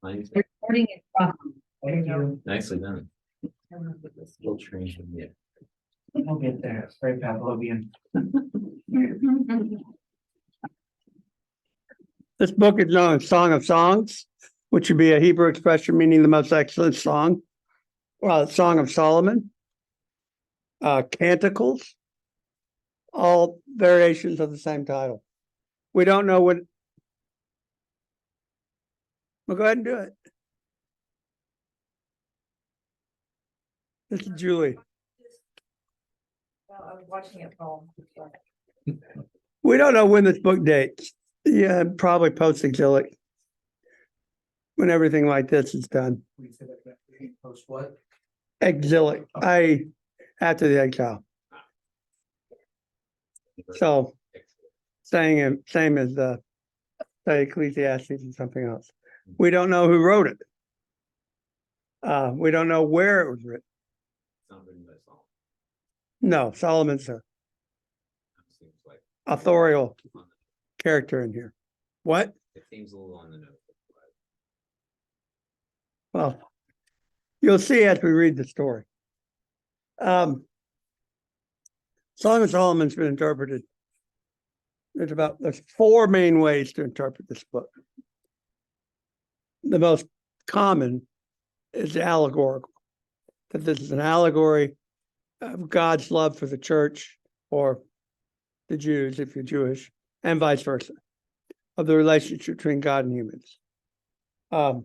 Mine's Recording it properly. Thank you. nicely done. Filtration, yeah. We'll get there. It's very Pavlovian. This book is known as Song of Songs, which would be a Hebrew expression meaning the most excellent song. Well, Song of Solomon, Canticles, all variations of the same title. We don't know what. Well, go ahead and do it. This is Julie. Well, I was watching it home. We don't know when this book dates. Yeah, probably post-exilic. When everything like this is done. Post what? Exilic, after the exile. So same as the say Ecclesiastes and something else. We don't know who wrote it. We don't know where it was written. It's not written by Solomon. No, Solomon's a Seems like authorial on character in here. What? it seems a little on the nose. Well, you'll see as we read the story. Song of Solomon's been interpreted. There's four main ways to interpret this book. The most common is allegorical, that this is an allegory of God's love for the church or the Jews, if you're Jewish, and vice versa, of the relationship between God and humans. The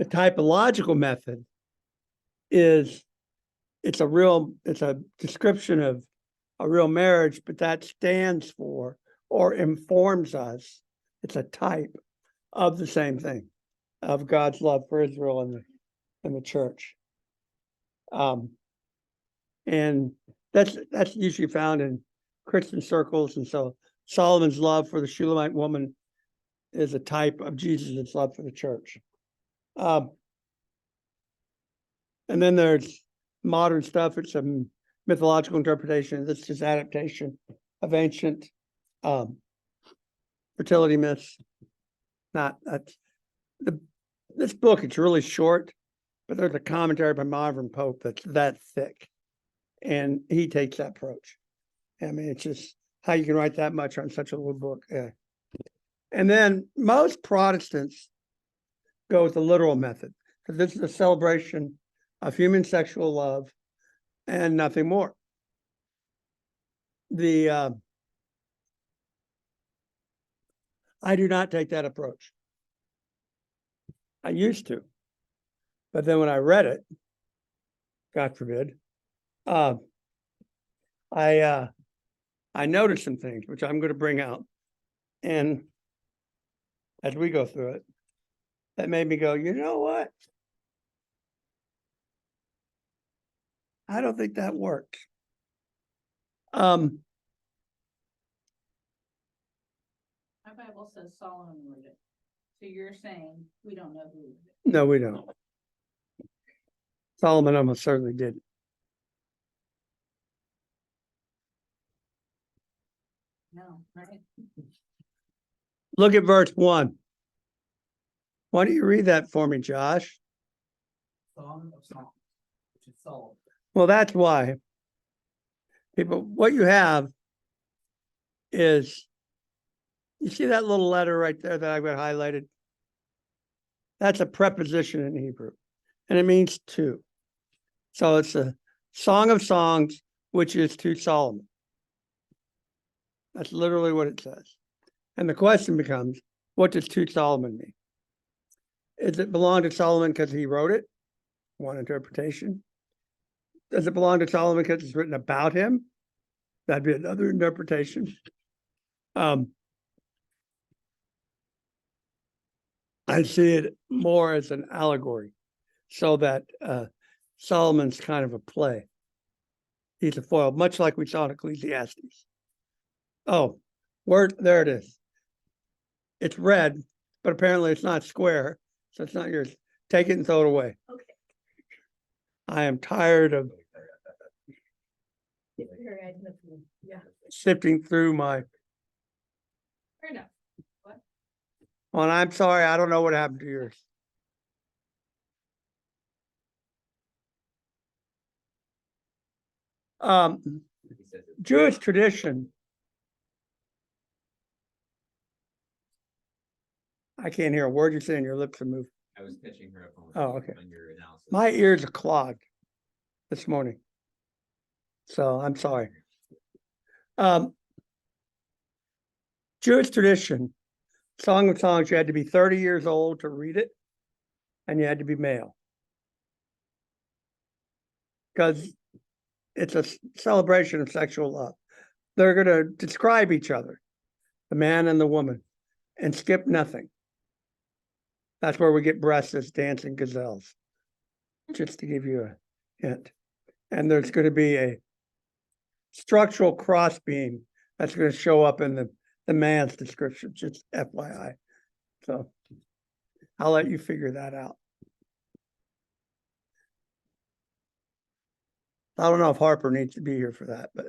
typological method is it's a description of a real marriage, but that stands for or informs us. It's a type of the same thing, of God's love for Israel and the church. And that's usually found in Christian circles. And so Solomon's love for the Shulamite woman is a type of Jesus' love for the church. And then there's modern stuff. It's a mythological interpretation. This is adaptation of ancient fertility myths. This book, it's really short, but there's a commentary by Marvin Pope that's that thick. And he takes that approach. I mean, it's just how you can write that much on such a little book. Yeah. And then most Protestants go with the literal method, because this is a celebration of human sexual love and nothing more. I do not take that approach. I used to, but then when I read it, God forbid, I noticed some things which I'm going to bring out, and as we go through it, that made me go, you know what? I don't think that works. My Bible says Solomon wrote it. So you're saying we don't know who. No, we don't. Solomon almost certainly did. No, right? Look at verse 1. Why don't you read that for me, Josh? Song of Songs, which is Solomon. Well, that's why. People, what you have is, you see that little letter right there that I've got highlighted? That's a preposition in Hebrew, and it means two. So it's a Song of Songs, which is to Solomon. That's literally what it says. And the question becomes, what does to Solomon mean? Does it belong to Solomon because he wrote it? One interpretation. Does it belong to Solomon because it's written about him? That'd be another interpretation. I see it more as an allegory, so that Solomon's kind of a play. He's a foil, much like we saw in Ecclesiastes. Oh, there it is. It's red, but apparently it's not square, so it's not yours. Take it and throw it away. Okay. I am tired of Yeah. sifting through my. Fair enough. Oh, and I'm sorry, I don't know what happened to yours. He says it. Jewish tradition. I can't hear a word you're saying, your lips are moving. I was catching her up on. Oh, okay. On your analysis. My ears are clogged this morning. So I'm sorry. Jewish tradition, Song of Songs, you had to be 30 years old to read it, and you had to be male. Because it's a celebration of sexual love. They're going to describe each other, the man and the woman, and skip nothing. That's where we get breasts as dancing gazelles, just to give you a hint. And there's going to be a structural crossbeam that's going to show up in the man's description, just FYI. So I'll let you figure that out. I don't know if Harper needs to be here for that, but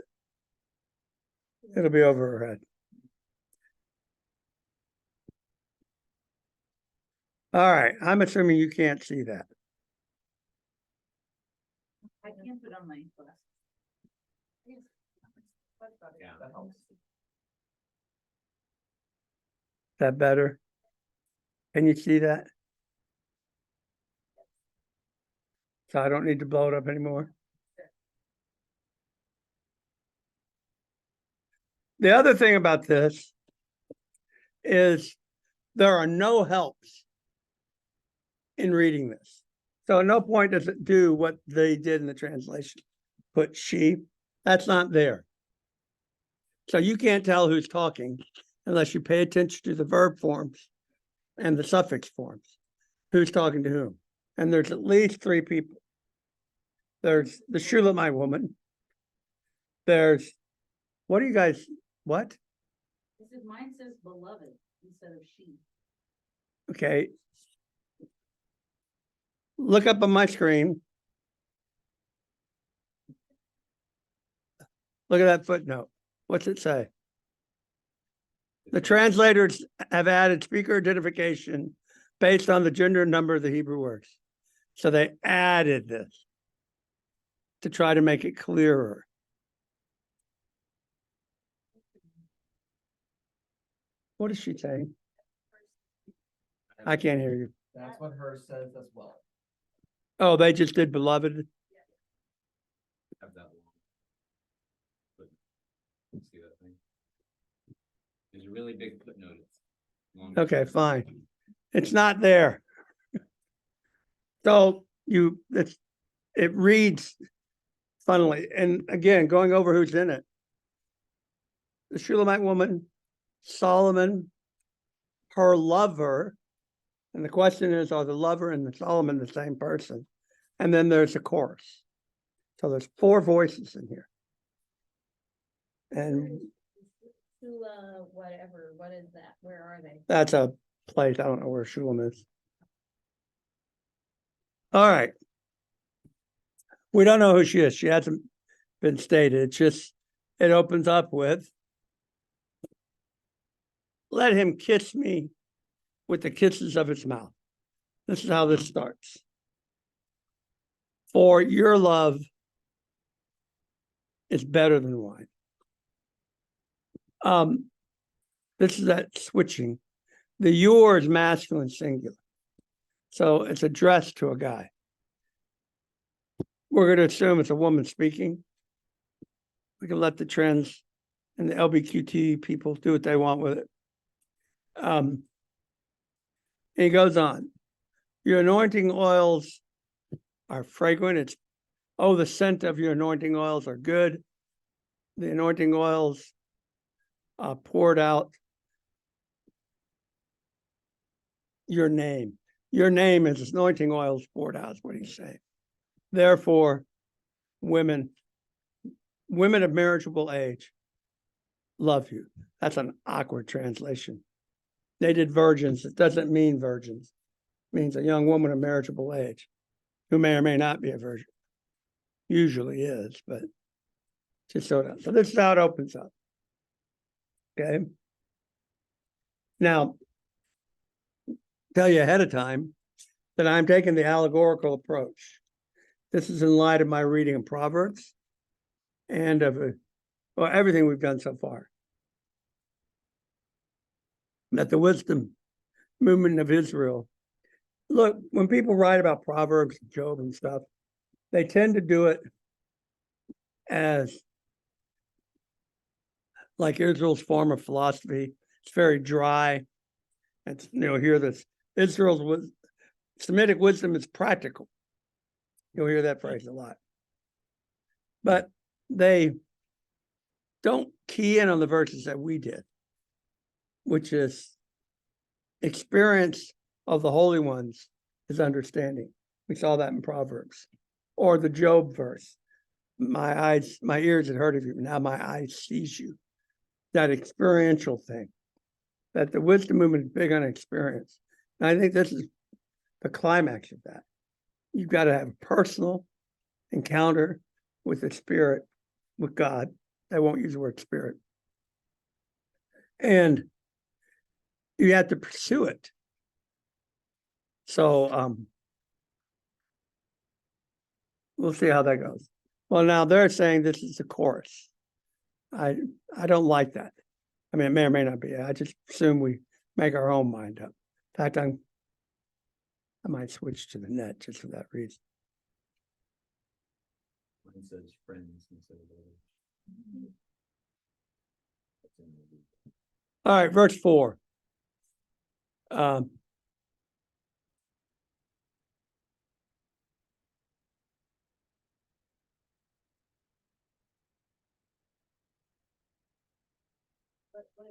it'll be over her head. All right, I'm assuming you can't see that. I can't put on my glasses. Yeah. That helps. Is that better? Can you see that? So I don't need to blow it up anymore. The other thing about this is there are no helps in reading this. So at no point does it do what they did in the translation. Put she, that's not there. So you can't tell who's talking unless you pay attention to the verb forms and the suffix forms. Who's talking to whom? And there's at least three people. There's the Shulamite woman. There's, what do you guys, what? This is, mine says beloved instead of she. Okay. Look up on my screen. Look at that footnote. What's it say? The translators have added speaker identification based on the gender and number of the Hebrew words. So they added this to try to make it clearer. What is she saying? I can't hear you. That's what her says as well. Oh, they just did beloved. Have that long. But, see that thing? There's a really big footnote. It's long. Okay, fine. It's not there. So it reads funnily. And again, going over who's in it. The Shulamite woman, Solomon, her lover. And the question is, are the lover and the Solomon the same person? And then there's a chorus. So there's four voices in here. And Whatever, what is that? Where are they? that's a place. I don't know where Shulam is. All right. We don't know who she is. She hasn't been stated. It's just, it opens up with, let him kiss me with the kisses of his mouth. This is how this starts. For your love is better than wine. This is that switching. The your is masculine singular. So it's addressed to a guy. We're going to assume it's a woman speaking. We can let the trends and the LBQT people do what they want with it. He goes on. Your anointing oils are fragrant. It's, oh, the scent of your anointing oils are good. The anointing oils poured out. Your name. Your name is anointing oils poured out, is what he's saying. Therefore, women of marriageable age love you. That's an awkward translation. They did virgins. It doesn't mean virgins. It means a young woman of marriageable age who may or may not be a virgin. Usually is, but just so that. So this is how it opens up. Okay. Now, tell you ahead of time that I'm taking the allegorical approach. This is in light of my reading of Proverbs and of well, everything we've done so far. That the wisdom movement of Israel. Look, when people write about Proverbs, Job and stuff, they tend to do it as like Israel's form of philosophy. It's very dry. It's, hear this. Semitic wisdom is practical. You'll hear that phrase a lot. But they don't key in on the verses that we did, which is experience of the holy ones is understanding. We saw that in Proverbs. Or the Job verse. My ears had heard of you, now my eyes sees you. That experiential thing. That the wisdom movement is big on experience. And I think this is the climax of that. You've got to have a personal encounter with the spirit, with God. I won't use the word spirit. And you have to pursue it. So we'll see how that goes. Well, now they're saying this is the chorus. I don't like that. I mean, it may or may not be. I just assume we make our own mind up. In fact, I might switch to the net just for that reason. Mine says friends instead of others. All right, verse 4. What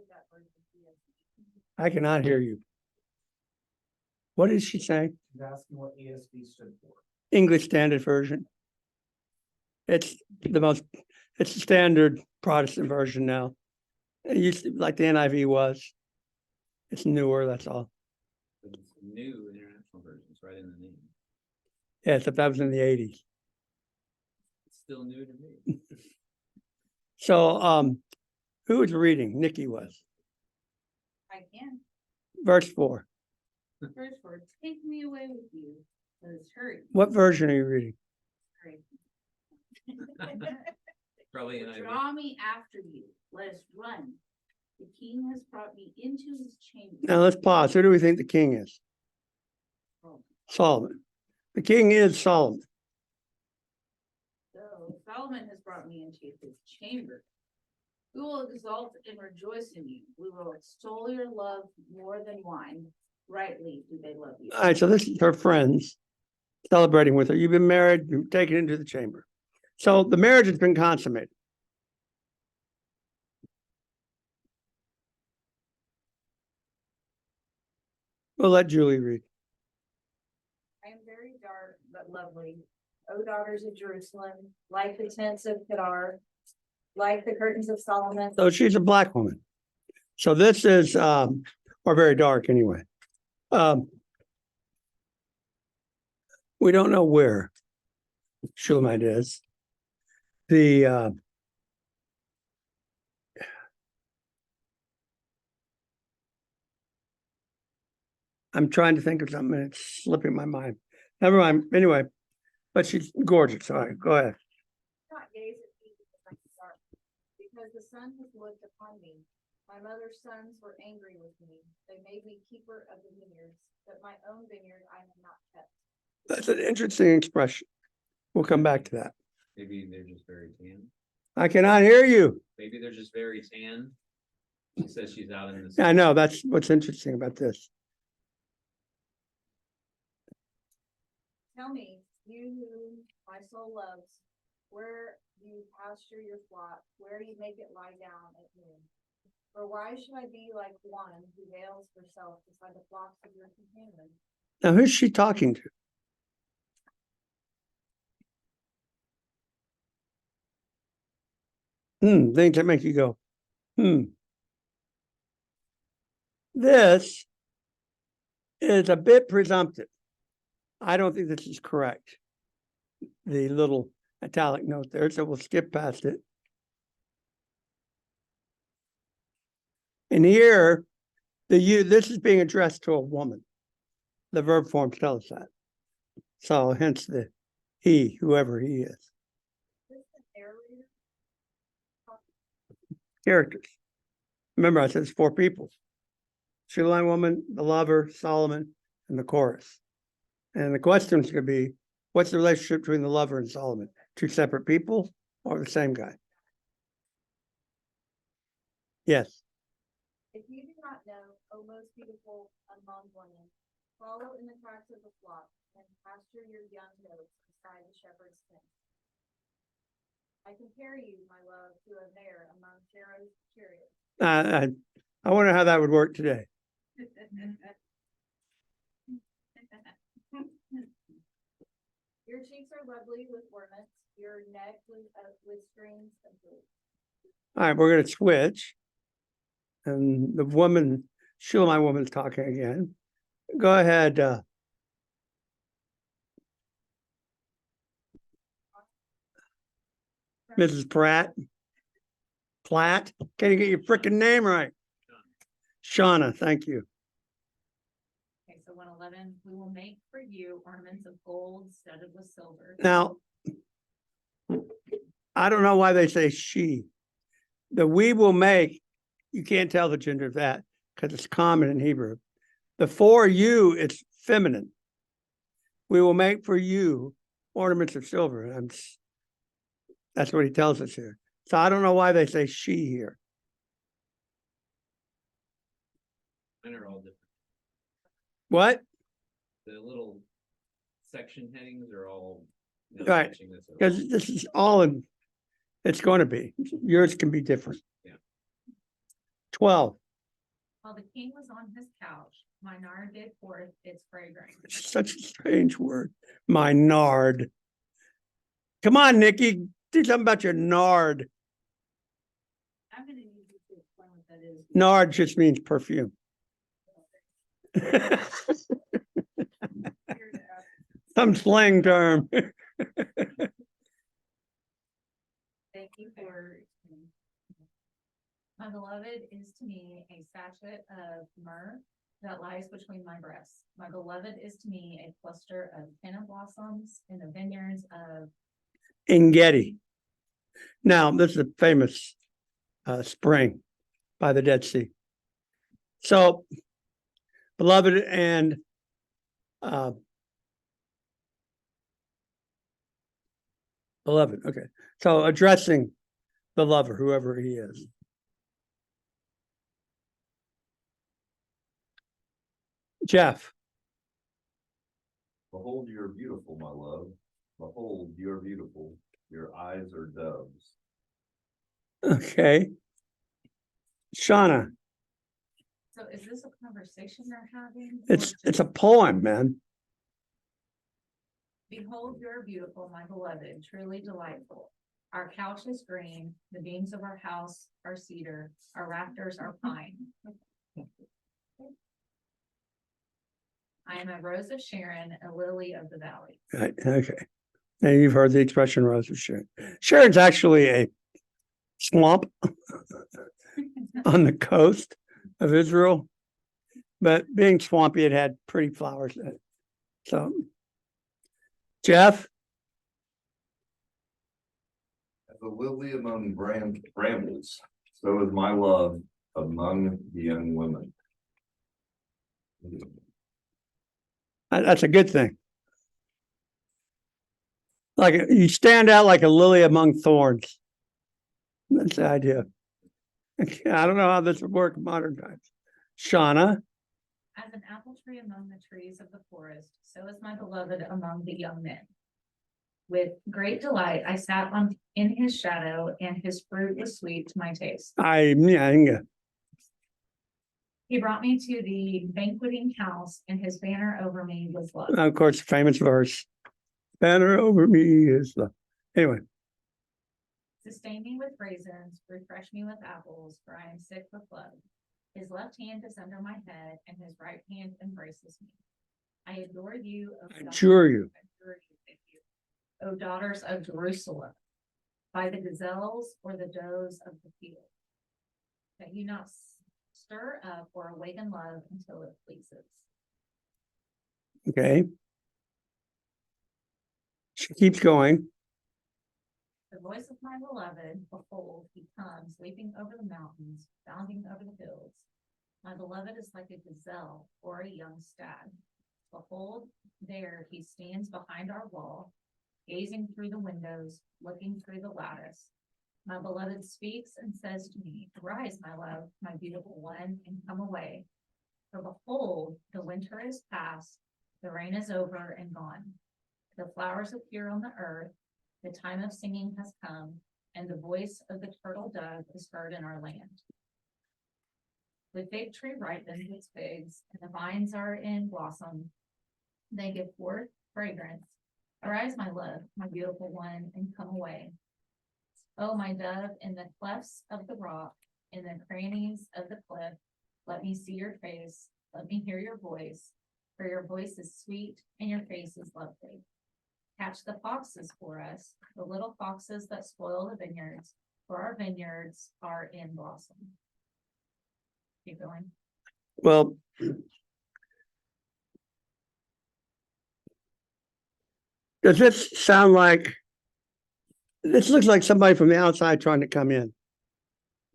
is that word? I cannot hear you. What is she saying? She's asking what ESV stood for. English Standard Version. It's the standard Protestant version now. It used to be like the NIV was. It's newer, that's all. But it's new international versions right in the name. Yeah, except that was in the 80s. It's still new to me. So who was reading? Nikki was. I can. Verse 4. First word, take me away with you. Let's hurry. What version are you reading? Hurry. Probably an Draw me after you. Let us run. The king has brought me into his chamber. Now let's pause. Who do we think the king is? Oh. Solomon. The king is Solomon. So Solomon has brought me into his chamber. We will exalt and rejoice in you. We will extol your love more than wine. Rightly do they love you. All right, so this is her friends celebrating with her. You've been married, you're taken into the chamber. So the marriage has been consummated. We'll let Julie read. I am very dark but lovely, O daughters of Jerusalem, like the tents of Kedar, like the curtains of Solomon. So she's a black woman. So this is, or very dark anyway. We don't know where Shulamite is. I'm trying to think of something and it's slipping my mind. Never mind. Anyway, but she's gorgeous. All right, go ahead. Not gaze at me because I'm dark, because the sun has looked upon me. My mother's sons were angry with me. They made me keeper of the vineyards, but my own vineyard I have not kept. That's an interesting expression. We'll come back to that. Maybe they're just very tan. I cannot hear you. Maybe they're just very tan. She says she's out in the. I know, that's what's interesting about this. Tell me, you whom my soul loves, where do you pasture your flock? Where do you make it lie down at noon? Or why should I be like one who veils herself beside the flocks of your companions? Now, who's she talking to? Things that make you go, This is a bit presumptive. I don't think this is correct. The little italic note there, so we'll skip past it. And here, this is being addressed to a woman. The verb forms tell us that. So hence the he, whoever he is. This is an narrator. Characters. Remember, I said it's 4 people. Shulamite woman, the lover, Solomon, and the chorus. And the questions could be, what's the relationship between the lover and Solomon? 2 separate people or the same guy? Yes. If you do not know, O most beautiful among women, follow in the tracks of the flock and pasture your young goats beside the shepherd's tent. I compare you, my love, to a mare among Pharaoh's chariots. I wonder how that would work today. Your cheeks are lovely with ornaments, your neck with strings and fruit. All right, we're going to switch. And the woman, Shulamite woman's talking again. Go ahead. Mrs. Pratt. Platt. Can you get your freaking name right? Shauna, thank you. Okay, so 111, we will make for you ornaments of gold studded with silver. Now, I don't know why they say she. The we will make, you can't tell the gender of that because it's common in Hebrew. The for you, it's feminine. We will make for you ornaments of silver. That's what he tells us here. So I don't know why they say she here. Mine are all different. What? The little section headings are all. Right, matching this up. because this is all in, it's going to be. Yours can be different. Yeah. 12. While the king was on his couch, my nard did forth its fragrance. It's such a strange word. My nard. Come on, Nikki. Do something about your nard. I'm gonna need you to explain what that is. Nard just means perfume. Some slang term. Thank you for. My beloved is to me a sachet of myrrh that lies between my breasts. My beloved is to me a cluster of henna blossoms in the vineyards of. Engedi. Now, this is a famous spring by the Dead Sea. So, beloved and beloved. Okay. So addressing the lover, whoever he is. Jeff. Behold, you're beautiful, my love. Behold, you're beautiful. Your eyes are doves. Okay. Shauna. So is this a conversation they're having? It's a poem, man. Behold, you're beautiful, my beloved, truly delightful. Our couch is green, the beams of our house are cedar, our rafters are pine. I am a rose of Sharon, a lily of the valley. Right. Okay. And you've heard the expression rose of Sharon. Sharon's actually a swamp on the coast of Israel, but being swampy, it had pretty flowers in it. So, Jeff. As a lily among brambles, so is my love among the young women. That's a good thing. Like you stand out like a lily among thorns. That's the idea. I don't know how this would work in modern times. Shauna. As an apple tree among the trees of the forest, so is my beloved among the young men. With great delight, I sat in his shadow, and his fruit was sweet to my taste. He brought me to the banqueting house, and his banner over me was love. Of course, famous verse. Banner over me is love. Anyway. Sustain me with raisins, refresh me with apples, for I am sick with love. His left hand is under my head, and his right hand embraces me. I adore you. I adjure you. Thank you. O daughters of Jerusalem, by the gazelles or the does of the field, that you not stir up or awaken love until it pleases. Okay. She keeps going. The voice of my beloved, behold, he comes, leaping over the mountains, bounding over the hills. My beloved is like a gazelle or a young stag. Behold, there he stands behind our wall, gazing through the windows, looking through the lattice. My beloved speaks and says to me, arise, my love, my beautiful one, and come away. For behold, the winter is past, the rain is over and gone. The flowers appear on the earth, the time of singing has come, and the voice of the turtle dove is heard in our land. The fig tree ripens its figs, and the vines are in blossom. They give forth fragrance. Arise, my love, my beautiful one, and come away. O my dove, in the clefts of the rock, in the crannies of the cliff, let me see your face, let me hear your voice, for your voice is sweet and your face is lovely. Catch the foxes for us, the little foxes that spoil the vineyards, for our vineyards are in blossom. Keep going. Well, does this sound like, this looks like somebody from the outside trying to come in,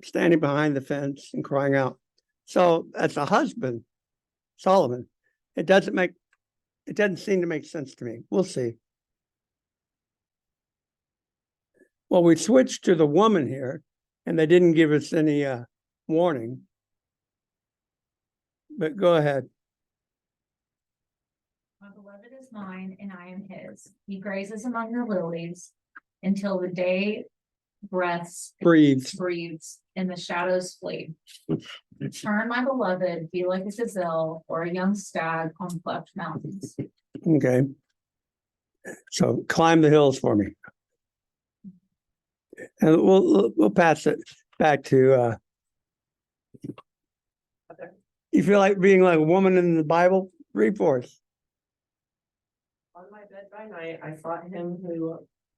standing behind the fence and crying out. So as a husband, Solomon, it doesn't seem to make sense to me. We'll see. Well, we switched to the woman here, and they didn't give us any warning. But go ahead. My beloved is mine and I am his. He grazes among the lilies until the day Breathes. breathes and the shadows flee. Turn, my beloved, be like a gazelle or a young stag on cleft mountains. Okay. So climb the hills for me. And we'll pass it back to you feel like being like a woman in the Bible? Read for us. On my bed by night, I sought him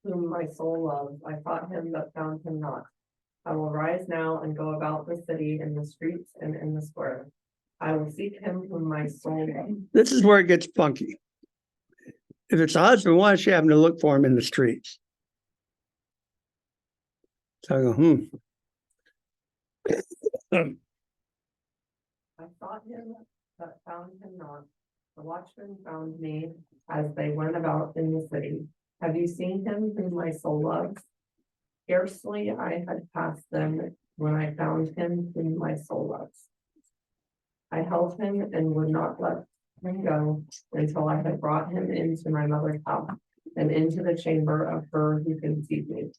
whom my soul loves. I sought him, but found him not. I will rise now and go about the city, in the streets and in the square. I will seek him whom my soul loves. This is where it gets funky. If it's a husband, why is she having to look for him in the streets? So I go, I sought him, but found him not. The watchmen found me as they went about in the city. Have you seen him whom my soul loves? Scarcely I had passed them when I found him whom my soul loves. I held him and would not let him go until I had brought him into my mother's house and into the chamber of her who conceived me.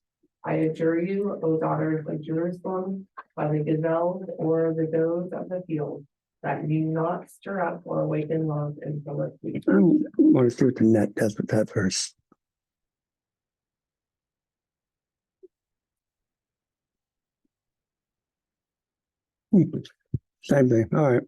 I adjure you, O daughters of Jerusalem, by the gazelles or the does of the field, that you not stir up or awaken love until it sleeps. I want to see what the net does with that verse. Same thing. All right.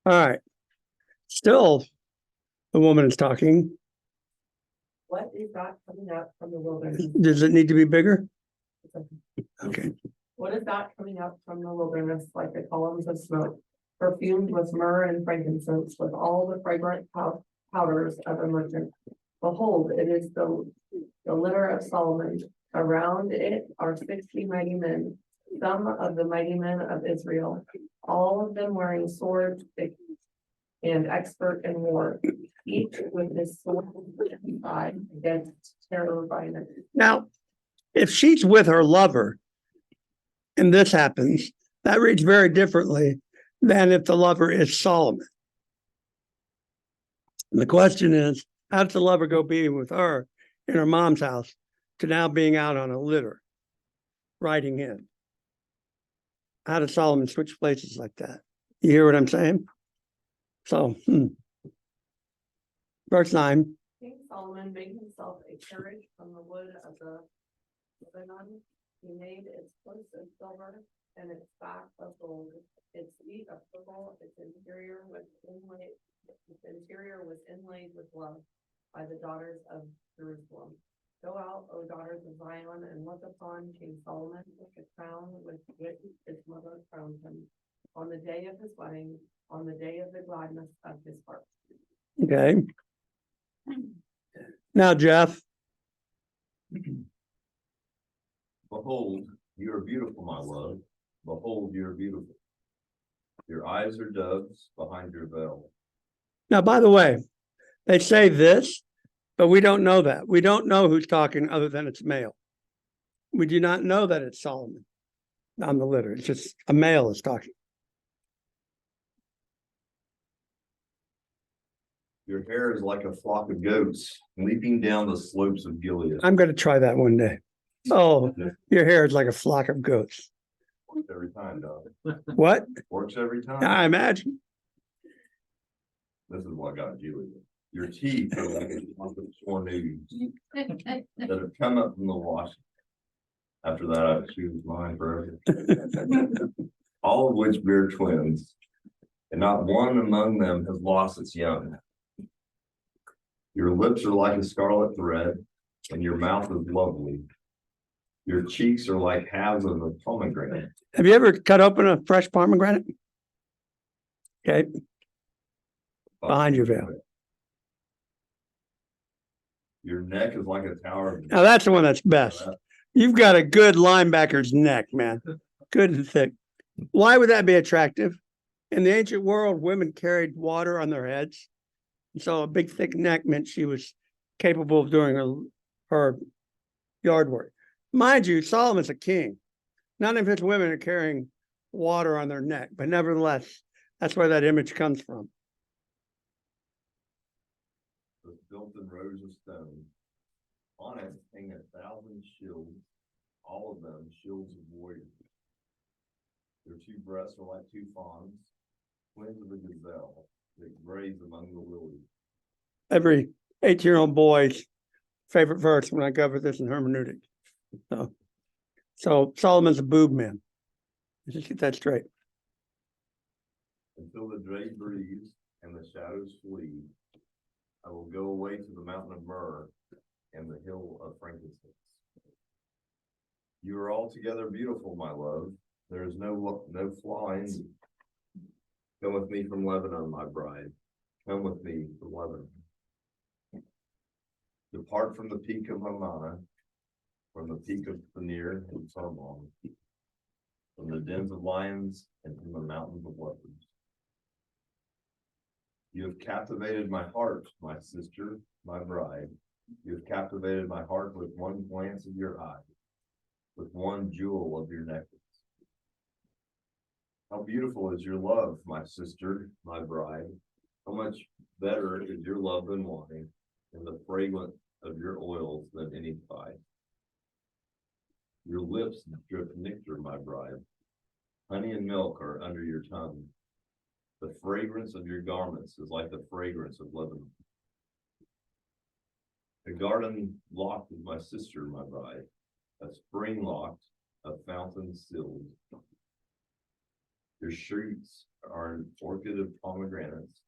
All right. Still, the woman is talking. What is that coming up from the wilderness? Does it need to be bigger? Okay. What is that coming up from the wilderness like the columns of smoke, perfumed with myrrh and frankincense, with all the fragrant powders of a merchant? Behold, it is the litter of Solomon. Around it are 60 mighty men, some of the mighty men of Israel, all of them wearing swords and expert in war, each with his sword side against terror by night. Now, if she's with her lover and this happens, that reads very differently than if the lover is Solomon. And the question is, how does the lover go being with her in her mom's house to now being out on a litter, riding in? How does Solomon switch places like that? You hear what I'm saying? So, verse 9. King Solomon made himself a carriage from the wood of the Lebanon. He made its posts of silver and its back of gold, its feet of purple, its interior was inlaid with love by the daughters of Jerusalem. Go out, O daughters of Zion, and look upon King Solomon with a crown with which his mother crowned him on the day of his wedding, on the day of the gladness of his heart. Okay. Now, Jeff, Behold, you are beautiful, my love. Behold, you are beautiful. Your eyes are doves behind your veil. now, by the way, they say this, but we don't know that. We don't know who's talking other than it's male. We do not know that it's Solomon on the litter. It's just a male is talking. Your hair is like a flock of goats leaping down the slopes of Gilead. I'm going to try that one day. Oh, your hair is like a flock of goats. Works every time, dog. What? Works every time. I imagine. This is what got Gilead. Your teeth are like a clump of sworn news that have come up from the wash. After that, I choose mine forever. All of which bear twins, and not one among them has lost its young. Your lips are like a scarlet thread, and your mouth is lovely. Your cheeks are like halves of a pomegranate. Have you ever cut open a fresh pomegranate? Okay, behind your veil. Your neck is like a tower. Now that's the one that's best. You've got a good linebacker's neck, man. Good and thick. Why would that be attractive? In the ancient world, women carried water on their heads. And so a big thick neck meant she was capable of doing her yard work. Mind you, Solomon's a king. None of his women are carrying water on their neck, but nevertheless, that's where that image comes from. Was built in rows of stone. On it hang 1,000 shields, all of them shields of warriors. Their two breasts are like two fawns, twins of a gazelle that graze among the lilies. Every 18-year-old boy's favorite verse when I cover this in hermeneutics. So Solomon's a boob man. Let's just get that straight. Until the day breathes and the shadows flee, I will go away to the mountain of myrrh and the hill of frankincense. You are altogether beautiful, my love. There is no flaw in you. Come with me from Lebanon, my bride. Come with me from Lebanon. Depart from the peak of Hamana, from the peak of Phanir and Sarmon, from the dens of lions and from the mountains of leopards. You have captivated my heart, my sister, my bride. You have captivated my heart with one glance of your eye, with one jewel of your necklace. How beautiful is your love, my sister, my bride. How much better is your love than wine, and the fragrance of your oils than any spice. Your lips drip nectar, my bride. Honey and milk are under your tongue. The fragrance of your garments is like the fragrance of Lebanon. A garden locked with my sister, my bride. A spring locked, a fountain sealed. Your shoots are an orchid of pomegranates,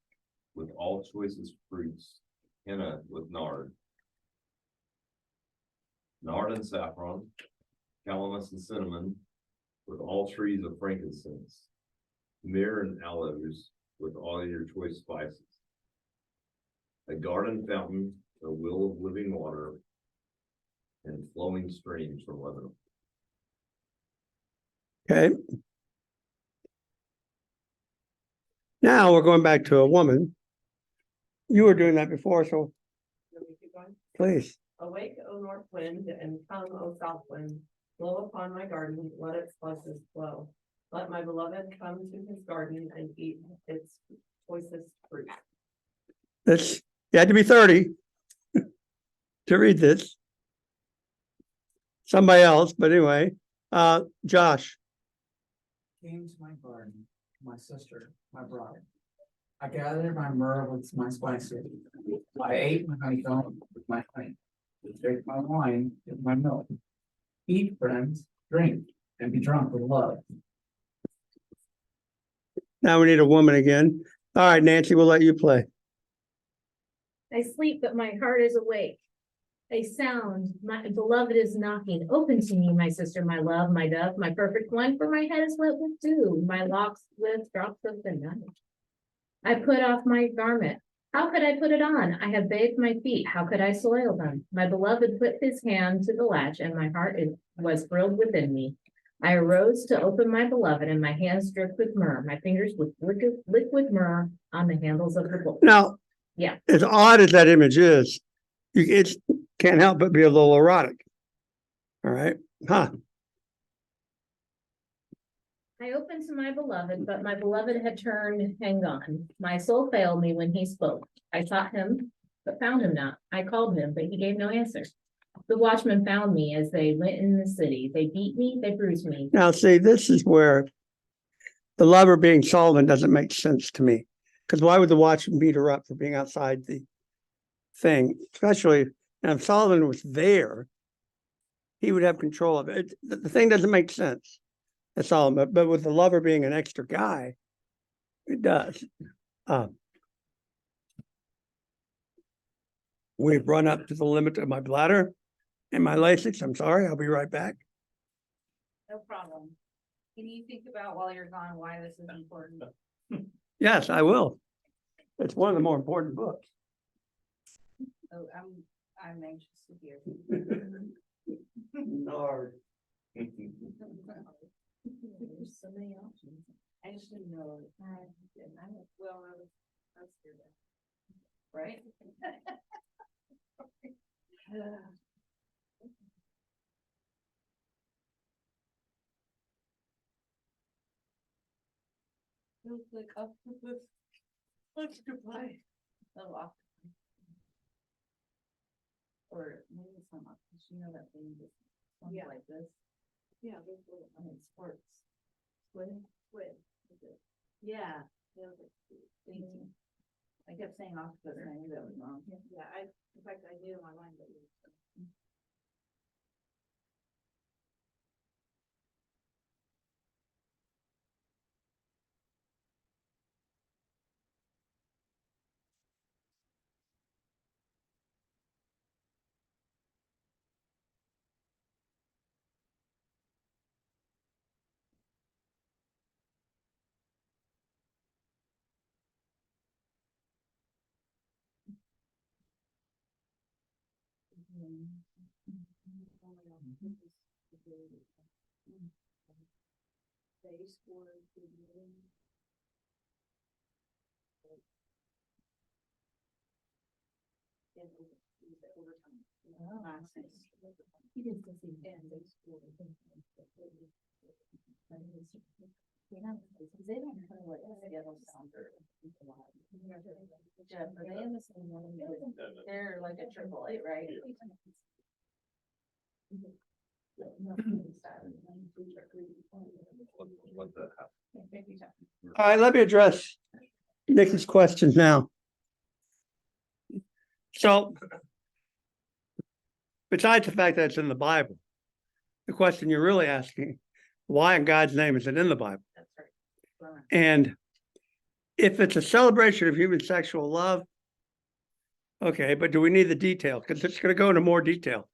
with all choicest fruits, henna with nard. Nard and saffron, calamus and cinnamon, with all trees of frankincense. Myrrh and aloes, with all your choice spices. A garden fountain, a well of living water, and flowing streams from Lebanon. Okay. Now we're going back to a woman. You were doing that before, so Let me keep going. please. Awake, O north wind, and come, O south wind, blow upon my garden, let its flushes flow. Let my beloved come to his garden and eat its choicest fruit. This, you had to be 30 to read this. Somebody else, but anyway, Josh. Came to my garden, my sister, my bride. I gathered my myrrh with my spices. I ate my honeycomb with my honey. Drank my wine with my milk. Eat, friends, drink, and be drunk with love. Now we need a woman again. All right, Nancy, we'll let you play. I sleep, but my heart is awake. a sound, my beloved is knocking, open to me, my sister, my love, my dove, my perfect one, for my head is wet with dew, my locks with drops of the night. I put off my garment. How could I put it on? I have bathed my feet. How could I soil them? My beloved put his hand to the latch, and my heart was thrilled within me. I arose to open my beloved, and my hands dripped with myrrh, my fingers with liquid myrrh on the handles of the book. Now, Yeah. as odd as that image is, it can't help but be a little erotic. All right. Huh. I opened to my beloved, but my beloved had turned and gone. My soul failed me when he spoke. I sought him, but found him not. I called him, but he gave no answer. The watchmen found me as they went in the city. They beat me, they bruised me. Now, see, this is where the lover being Solomon doesn't make sense to me. Because why would the watchman beat her up for being outside the thing? Especially, now if Solomon was there, he would have control of it. The thing doesn't make sense. That's all. But with the lover being an extra guy, it does. We've run up to the limit of my bladder and my Lasix. I'm sorry. I'll be right back. No problem. Can you think about while you're gone why this is important? Yes, I will. It's one of the more important books. Oh, I'm anxious to hear. Nard. There's so many options. I just didn't know. Well, I was scared. Right? Feels like up with this. Let's goodbye. Oh, off. Or maybe it's not off, you know that thing that sounds Yeah. like this. Yeah, there's little, I mean, sports. Squid? squid. Yeah. Thank you. I kept saying octopus and I knew that was wrong. Yeah, in fact, I knew in my mind that you. They scored the winning. In overtime. Nice. He did the same, and they scored. They don't kind of like Seattle Sounder. Jeff, are they in the same one? They're like a triple A, right? What the heck? All right, let me address Nick's questions now. So, besides the fact that it's in the Bible, the question you're really asking, why in God's name is it in the Bible? That's right. And if it's a celebration of human sexual love, okay, but do we need the detail? Because it's going to go into more detail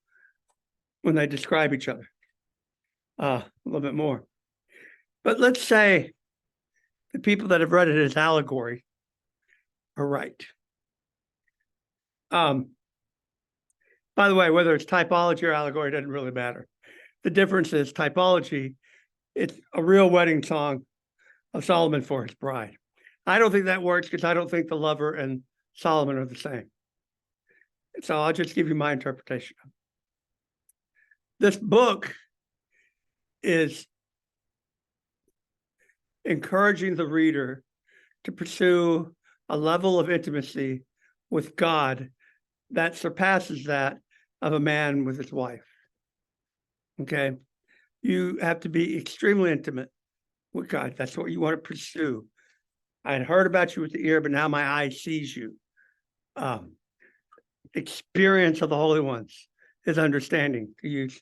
when they describe each other a little bit more. But let's say the people that have read it as allegory are right. By the way, whether it's typology or allegory doesn't really matter. The difference is typology, it's a real wedding song of Solomon for his bride. I don't think that works because I don't think the lover and Solomon are the same. So I'll just give you my interpretation. This book is encouraging the reader to pursue a level of intimacy with God that surpasses that of a man with his wife. Okay. You have to be extremely intimate with God. That's what you want to pursue. I had heard about you with the ear, but now my eye sees you. Experience of the holy ones is understanding, to use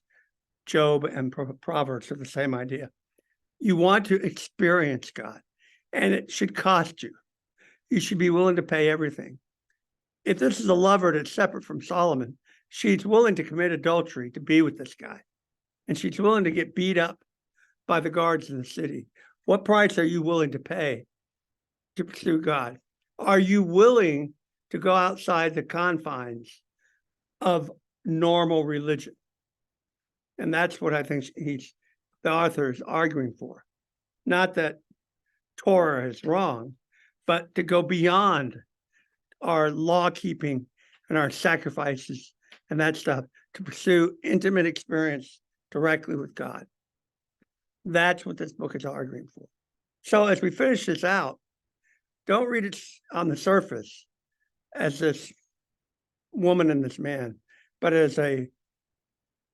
Job and Proverbs are the same idea. You want to experience God, and it should cost you. You should be willing to pay everything. If this is a lover that's separate from Solomon, she's willing to commit adultery to be with this guy. And she's willing to get beat up by the guards in the city. What price are you willing to pay to pursue God? Are you willing to go outside the confines of normal religion? And that's what I think the author is arguing for. Not that Torah is wrong, but to go beyond our law keeping and our sacrifices and that stuff to pursue intimate experience directly with God. That's what this book is arguing for. So as we finish this out, don't read it on the surface as this woman and this man, but as not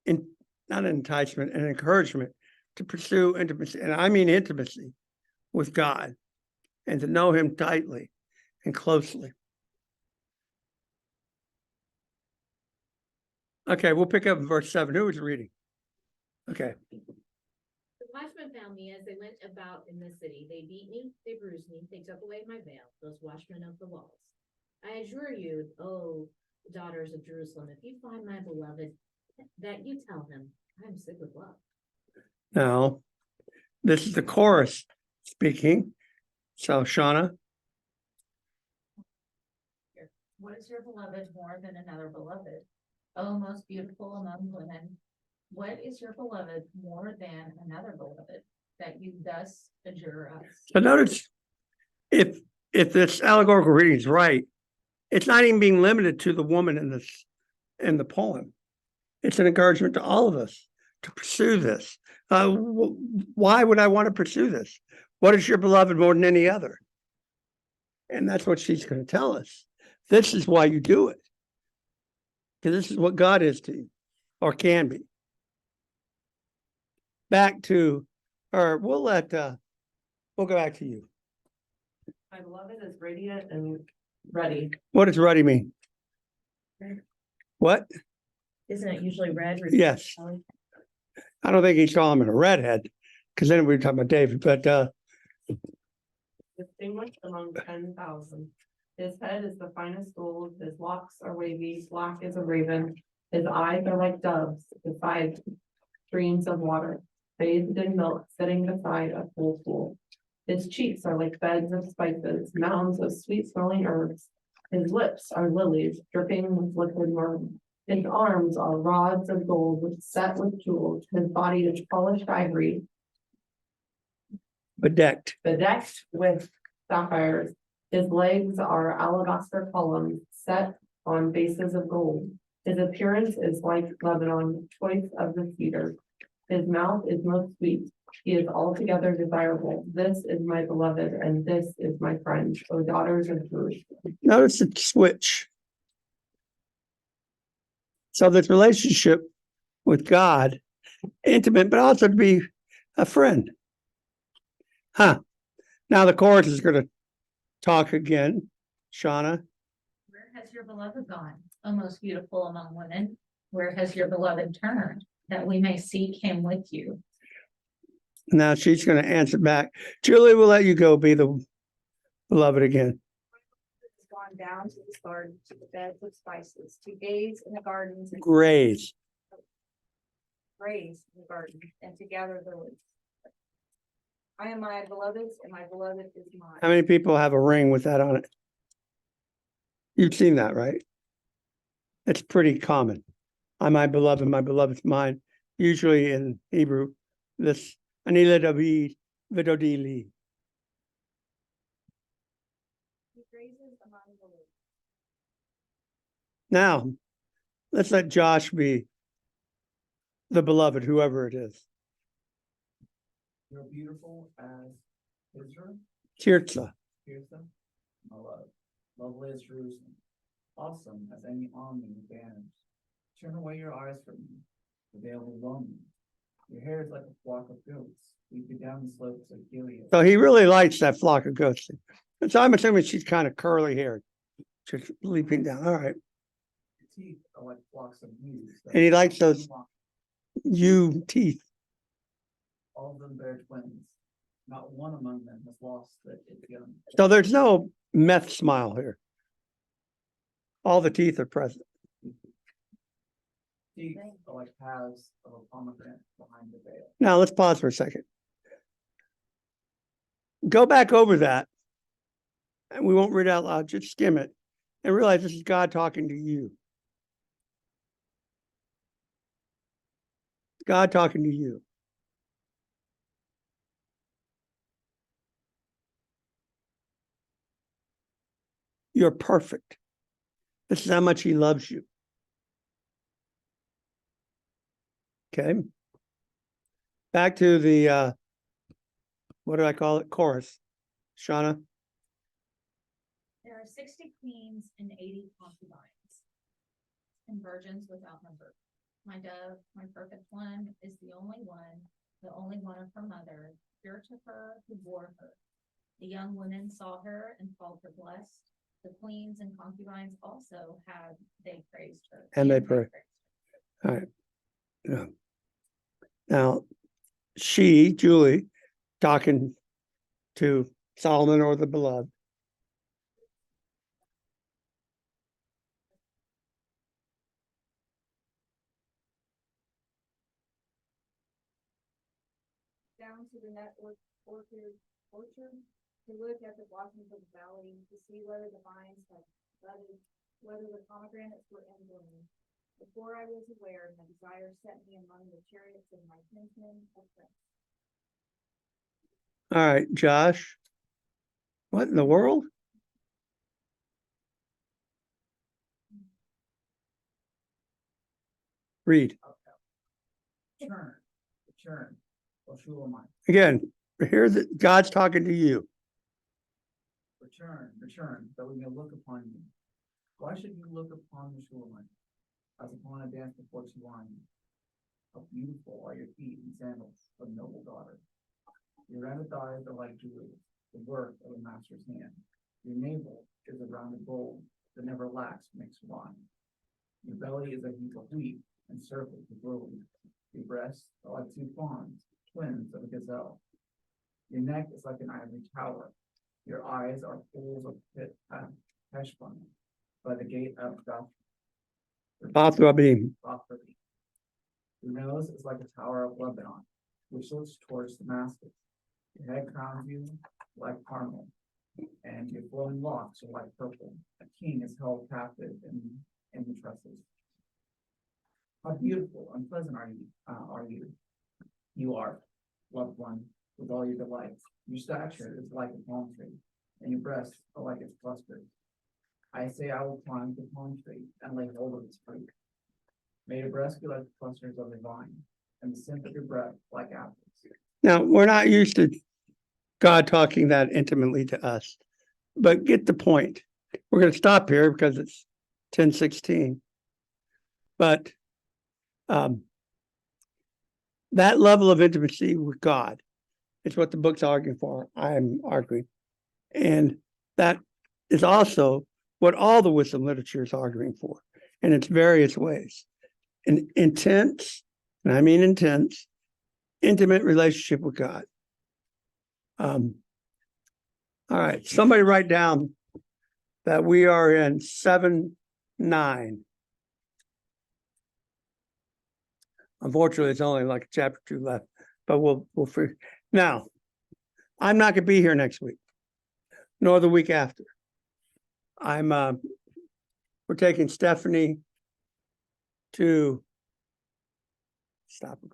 an enticement, an encouragement to pursue intimacy, and I mean intimacy with God, and to know him tightly and closely. Okay, we'll pick up in verse 7. Who was reading? Okay. The watchmen found me as they went about in the city. They beat me, they bruised me, they took away my veil, those watchmen of the walls. I adjure you, O daughters of Jerusalem, if you find my beloved, that you tell him, I am sick with love. Now, this is the chorus speaking. So, Shauna. What is your beloved more than another beloved? Oh, most beautiful among women, what is your beloved more than another beloved, that you thus adjure us? So notice, if this allegorical reading is right, it's not even being limited to the woman in the poem. It's an encouragement to all of us to pursue this. Why would I want to pursue this? What is your beloved more than any other? And that's what she's going to tell us. This is why you do it. Because this is what God is to you, or can be. Back to, or we'll go back to you. My beloved is radiant and ready. What does ruddy mean? What? Isn't it usually red? Yes. I don't think he's calling him a redhead, because then we were talking about David, but Distinguished among 10,000. His head is the finest gold, his locks are wavy, black as a raven, his eyes are like doves, beside streams of water, bathed in milk, sitting beside a full pool. His cheeks are like beds of spices, mounds of sweet smelling herbs. His lips are lilies, dripping with liquid myrrh. His arms are rods of gold, set with jewels. His body is polished ivory, bedecked. with sapphires. His legs are alabaster columns set on bases of gold. His appearance is like Lebanon, choice of the cedar. His mouth is most sweet. He is altogether desirable. This is my beloved, and this is my friend, O daughters of Jerusalem. Notice the switch. So this relationship with God, intimate, but also to be a friend. Now the chorus is going to talk again. Shauna. Where has your beloved gone, O most beautiful among women? Where has your beloved turned, that we may seek him with you? Now she's going to answer back. Julie, we'll let you go be the beloved again. Has gone down to this garden, to the beds of spices, to gaze in the gardens. And Graze. graze in the garden, and to gather the leaves. I am my beloved's, and my beloved is mine. How many people have a ring with that on it? You've seen that, right? It's pretty common. I'm my beloved's mine. Usually in Hebrew, this Anila David Vidodili. He grazes among the leaves. Now, let's let Josh be the beloved, whoever it is. You're beautiful as Israel, Tirza. Tirza, my love. Lovely as Jerusalem. Awesome as any army with banners. Turn away your eyes from me, for they overwhelm me. Your hair is like a flock of goats, leaping down the slopes of Gilead. So he really likes that flock of goats. So I'm assuming she's kind of curly haired. Just leaping down. All right. Your teeth are like flocks of ewes. And he likes those ewe teeth. All of them bear twins. Not one among them has lost its young. So there's no meth smile here. All the teeth are present. Teeth are like paths of a pomegranate behind the veil. Now let's pause for a second. Go back over that. And we won't read it out loud, just skim it and realize this is God talking to you. God talking to you. You're perfect. This is how much he loves you. Okay. Back to the, what do I call it? Chorus. Shauna? There are 60 queens and 80 concubines, and virgins without number. My dove, my perfect one, is the only one of her mother, dear to her who bore her. The young women saw her and called her blessed. The queens and concubines also they praised her. And they praised her. All right. Yeah. Now, Julie, talking to Solomon or the beloved. Down to the net orchard, to look at the blossoms of the valley, to see whether the vines had budded, whether the pomegranates were in bloom. Before I was aware, my desire set me among the chariots and my kinsmen of friends. All right, Josh. What in the world? Read. Return. Oshulamite. Again, here's God's talking to you. Return, that we may look upon you. Why should you look upon the Shulamite as upon a dance before Chiwani? How beautiful are your feet and sandals, O noble daughter. Your rounded thighs are like jewels, the work of a master's hand. Your navel is a rounded bowl that never lacks mixed wine. Your belly is a heap of wheat and circled with lilies. Your breasts are like two fawns, twins of a gazelle. Your neck is like an ivory tower. Your eyes are pools of Heshbon by the gate of Bath-Rabbim. Your nose is like a tower of Lebanon, which looks towards Damascus. Your head crowns you like Carmel, and your flowing locks are like purple. A king is held captive in the tresses. How beautiful and pleasant are you? You are, loved one, with all your delights. Your stature is like a palm tree, and your breasts are like its clusters. I say I will climb the palm tree and lay hold of its fruit. May your breasts be like the clusters of the vine, and the scent of your breath like apples. Now, we're not used to God talking that intimately to us, but get the point. We're going to stop here because it's 10:16. But that level of intimacy with God is what the book's arguing for. I'm arguing. And that is also what all the wisdom literature is arguing for in its various ways. An intense, and I mean intense, intimate relationship with God. All right, somebody write down that we are in 7:9. Unfortunately, it's only like chapter 2 left, but we'll figure. Now, I'm not going to be here next week, nor the week after. We're taking Stephanie to stop.